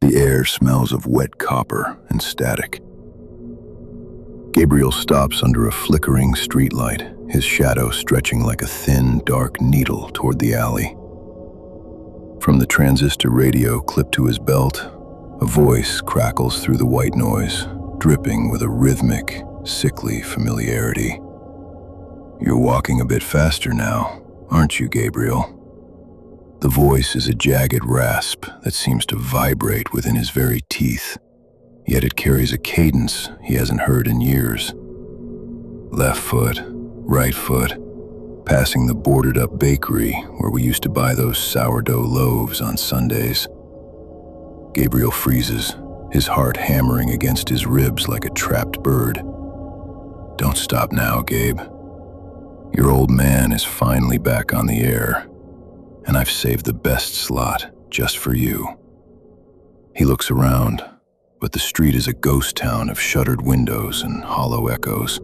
The air smells of wet copper and static. Gabriel stops under a flickering streetlight, his shadow stretching like a thin, dark needle toward the alley. From the transistor radio clipped to his belt, a voice crackles through the white noise, dripping with a rhythmic, sickly familiarity. "You're walking a bit faster now, aren't you, Gabriel?" The voice is a jagged rasp that seems to vibrate within his very teeth, yet it carries a cadence he hasn't heard in years. Left foot, right foot, passing the boarded-up bakery where we used to buy those sourdough loaves on Sundays. Gabriel freezes, his heart hammering against his ribs like a trapped bird. "Don't stop now, Gabe. Your old man is finally back on the air, and I've saved the best slot just for you." He looks around, but the street is a ghost town of shuttered windows and hollow echoes.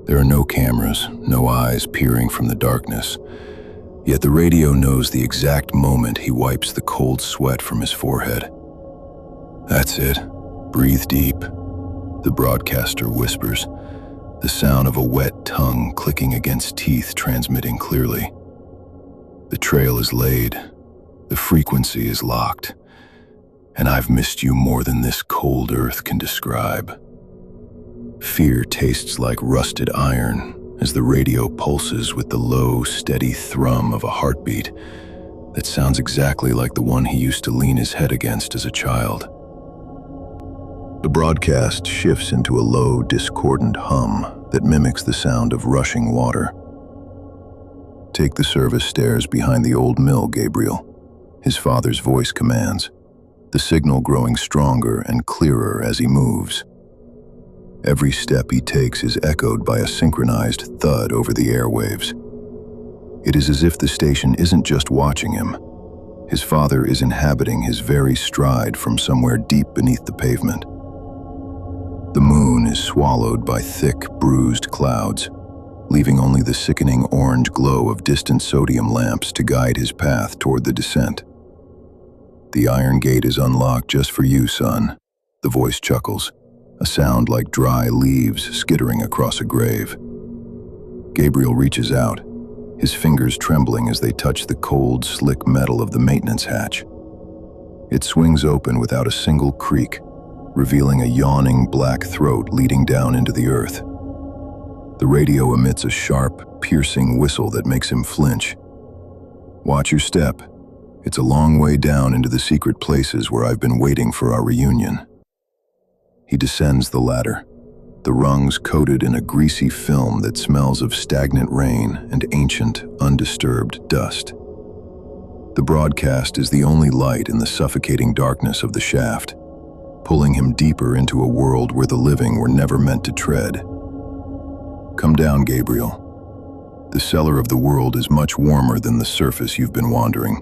There are no cameras, no eyes peering from the darkness, yet the radio knows the exact moment he wipes the cold sweat from his forehead. "That's it. Breathe deep," the broadcaster whispers, the sound of a wet tongue clicking against teeth transmitting clearly. The trail is laid, the frequency is locked, and I've missed you more than this cold earth can describe. Fear tastes like rusted iron as the radio pulses with the low, steady thrum of a heartbeat that sounds exactly like the one he used to lean his head against as a child. The broadcast shifts into a low, discordant hum that mimics the sound of rushing water. "Take the service stairs behind the old mill, Gabriel," his father's voice commands, the signal growing stronger and clearer as he moves. Every step he takes is echoed by a synchronized thud over the airwaves. It is as if the station isn't just watching him. His father is inhabiting his very stride from somewhere deep beneath the pavement. The moon is swallowed by thick, bruised clouds, leaving only the sickening orange glow of distant sodium lamps to guide his path toward the descent. "The iron gate is unlocked just for you, son," the voice chuckles, a sound like dry leaves skittering across a grave. Gabriel reaches out, his fingers trembling as they touch the cold, slick metal of the maintenance hatch. It swings open without a single creak, revealing a yawning black throat leading down into the earth. The radio emits a sharp, piercing whistle that makes him flinch. "Watch your step. It's a long way down into the secret places where I've been waiting for our reunion." He descends the ladder, the rungs coated in a greasy film that smells of stagnant rain and ancient, undisturbed dust. The broadcast is the only light in the suffocating darkness of the shaft, pulling him deeper into a world where the living were never meant to tread. "Come down, Gabriel. The cellar of the world is much warmer than the surface you've been wandering."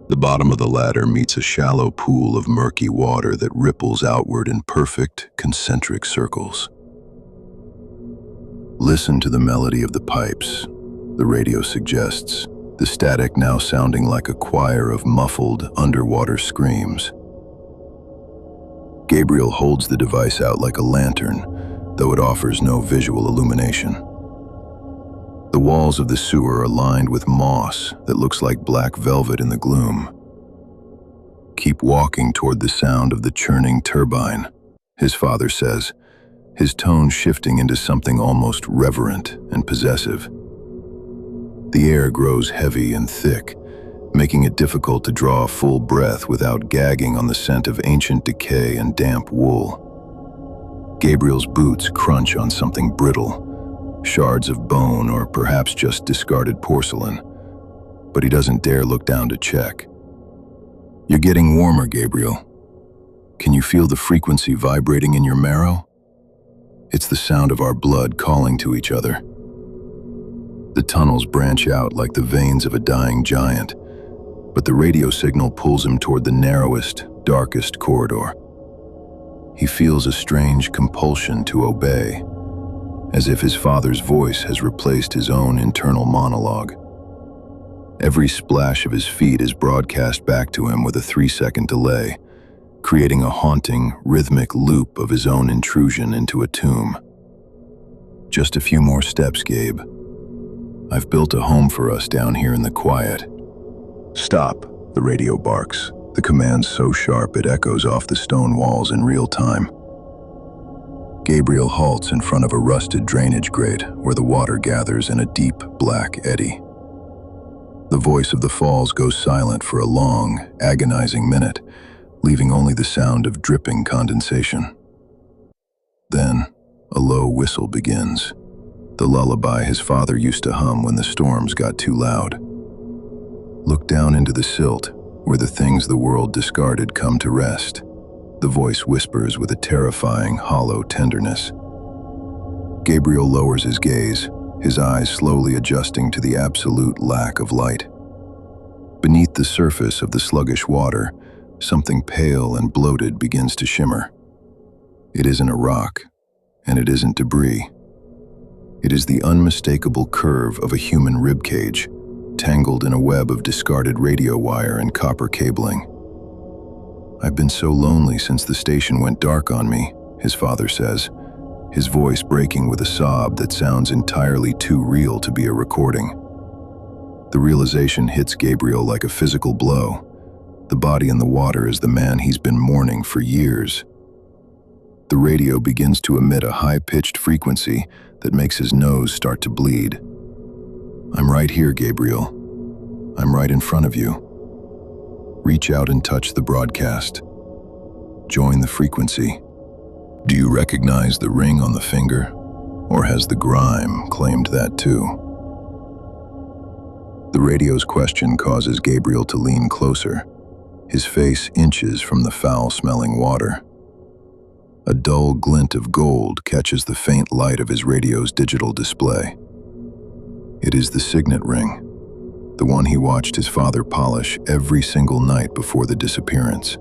The bottom of the ladder meets a shallow pool of murky water that ripples outward in perfect, concentric circles. "Listen to the melody of the pipes," the radio suggests, the static now sounding like a choir of muffled, underwater screams. Gabriel holds the device out like a lantern, though it offers no visual illumination. The walls of the sewer are lined with moss that looks like black velvet in the gloom. "Keep walking toward the sound of the churning turbine," his father says, his tone shifting into something almost reverent and possessive. The air grows heavy and thick, making it difficult to draw a full breath without gagging on the scent of ancient decay and damp wool. Gabriel's boots crunch on something brittle, shards of bone or perhaps just discarded porcelain, but he doesn't dare look down to check. "You're getting warmer, Gabriel. Can you feel the frequency vibrating in your marrow? It's the sound of our blood calling to each other." The tunnels branch out like the veins of a dying giant, but the radio signal pulls him toward the narrowest, darkest corridor. He feels a strange compulsion to obey, as if his father's voice has replaced his own internal monologue. Every splash of his feet is broadcast back to him with a 3-second delay, creating a haunting, rhythmic loop of his own intrusion into a tomb. "Just a few more steps, Gabe. I've built a home for us down here in the quiet." "Stop," the radio barks, the command so sharp it echoes off the stone walls in real time. Gabriel halts in front of a rusted drainage grate where the water gathers in a deep, black eddy. The voice of the falls goes silent for a long, agonizing minute, leaving only the sound of dripping condensation. Then, a low whistle begins, the lullaby his father used to hum when the storms got too loud. "Look down into the silt, where the things the world discarded come to rest," the voice whispers with a terrifying, hollow tenderness. Gabriel lowers his gaze, his eyes slowly adjusting to the absolute lack of light. Beneath the surface of the sluggish water, something pale and bloated begins to shimmer. It isn't a rock, and it isn't debris. It is the unmistakable curve of a human ribcage, tangled in a web of discarded radio wire and copper cabling. "I've been so lonely since the station went dark on me," his father says, his voice breaking with a sob that sounds entirely too real to be a recording. The realization hits Gabriel like a physical blow. The body in the water is the man he's been mourning for years. The radio begins to emit a high-pitched frequency that makes his nose start to bleed. "I'm right here, Gabriel. I'm right in front of you. Reach out and touch the broadcast. Join the frequency. Do you recognize the ring on the finger? Or has the grime claimed that too?" The radio's question causes Gabriel to lean closer, his face inches from the foul-smelling water. A dull glint of gold catches the faint light of his radio's digital display. It is the signet ring, the one he watched his father polish every single night before the disappearance.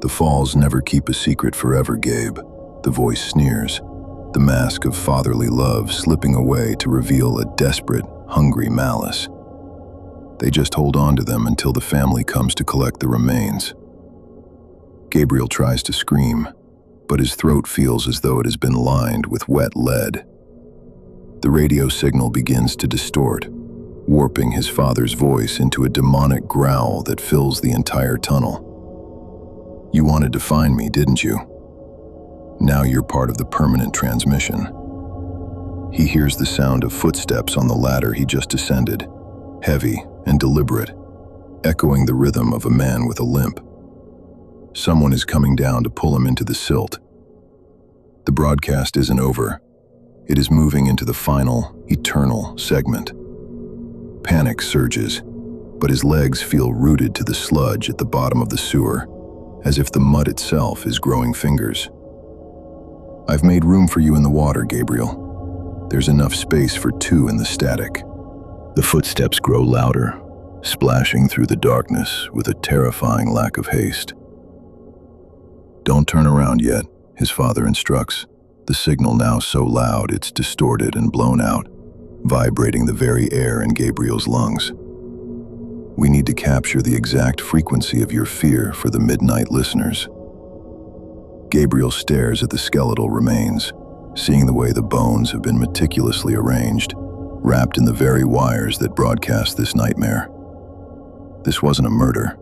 "The falls never keep a secret forever, Gabe," the voice sneers, the mask of fatherly love slipping away to reveal a desperate, hungry malice. "They just hold on to them until the family comes to collect the remains." Gabriel tries to scream, but his throat feels as though it has been lined with wet lead. The radio signal begins to distort, warping his father's voice into a demonic growl that fills the entire tunnel. "You wanted to find me, didn't you? Now you're part of the permanent transmission." He hears the sound of footsteps on the ladder he just ascended, heavy and deliberate, echoing the rhythm of a man with a limp. Someone is coming down to pull him into the silt. The broadcast isn't over. It is moving into the final, eternal segment. Panic surges, but his legs feel rooted to the sludge at the bottom of the sewer, as if the mud itself is growing fingers. "I've made room for you in the water, Gabriel. There's enough space for two in the static." The footsteps grow louder, splashing through the darkness with a terrifying lack of haste. "Don't turn around yet," his father instructs, the signal now so loud it's distorted and blown out, vibrating the very air in Gabriel's lungs. "We need to capture the exact frequency of your fear for the midnight listeners." Gabriel stares at the skeletal remains, seeing the way the bones have been meticulously arranged, wrapped in the very wires that broadcast this nightmare. This wasn't a murder.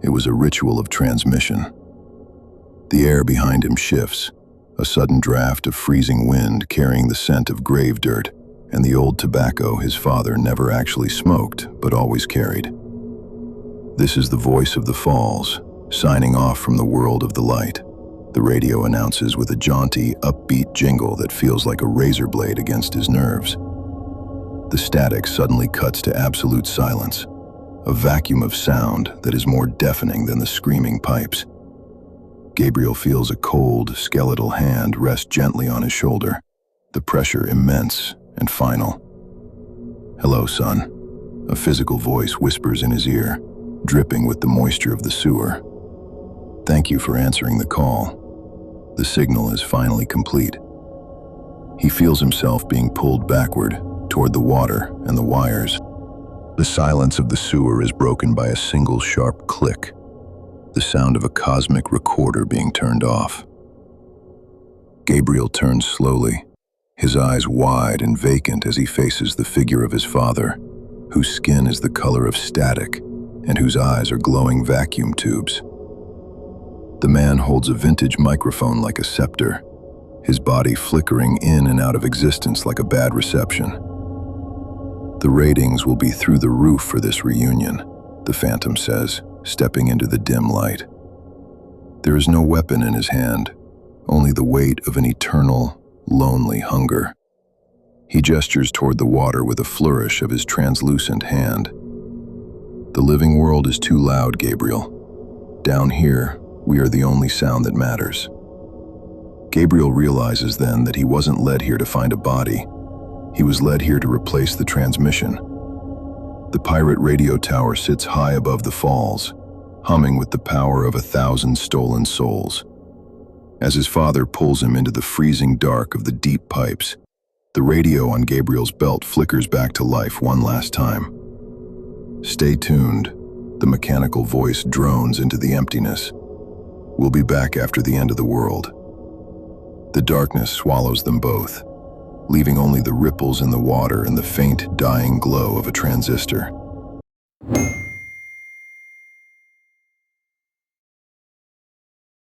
It was a ritual of transmission. The air behind him shifts, a sudden draft of freezing wind carrying the scent of grave dirt and the old tobacco his father never actually smoked but always carried. "This is the voice of the falls, signing off from the world of the light," the radio announces with a jaunty, upbeat jingle that feels like a razor blade against his nerves. The static suddenly cuts to absolute silence, a vacuum of sound that is more deafening than the screaming pipes. Gabriel feels a cold, skeletal hand rest gently on his shoulder, the pressure immense and final. "Hello, son," a physical voice whispers in his ear, dripping with the moisture of the sewer. "Thank you for answering the call. The signal is finally complete." He feels himself being pulled backward, toward the water and the wires. The silence of the sewer is broken by a single sharp click. the sound of a cosmic recorder being turned off. Gabriel turns slowly, his eyes wide and vacant as he faces the figure of his father, whose skin is the color of static and whose eyes are glowing vacuum tubes. The man holds a vintage microphone like a scepter, his body flickering in and out of existence like a bad reception. The ratings will be through the roof for this reunion, the Phantom says, stepping into the dim light. There is no weapon in his hand, only the weight of an eternal, lonely hunger. He gestures toward the water with a flourish of his translucent hand. The living world is too loud, Gabriel. Down here, we are the only sound that matters. Gabriel realizes then that he wasn't led here to find a body. He was led here to replace the transmission. The pirate radio tower sits high above the falls, humming with the power of 1,000 stolen souls. As his father pulls him into the freezing dark of the deep pipes, the radio on Gabriel's belt flickers back to life one last time. Stay tuned, the mechanical voice drones into the emptiness. We'll be back after the end of the world. The darkness swallows them both, leaving only the ripples in the water and the faint, dying glow of a transistor.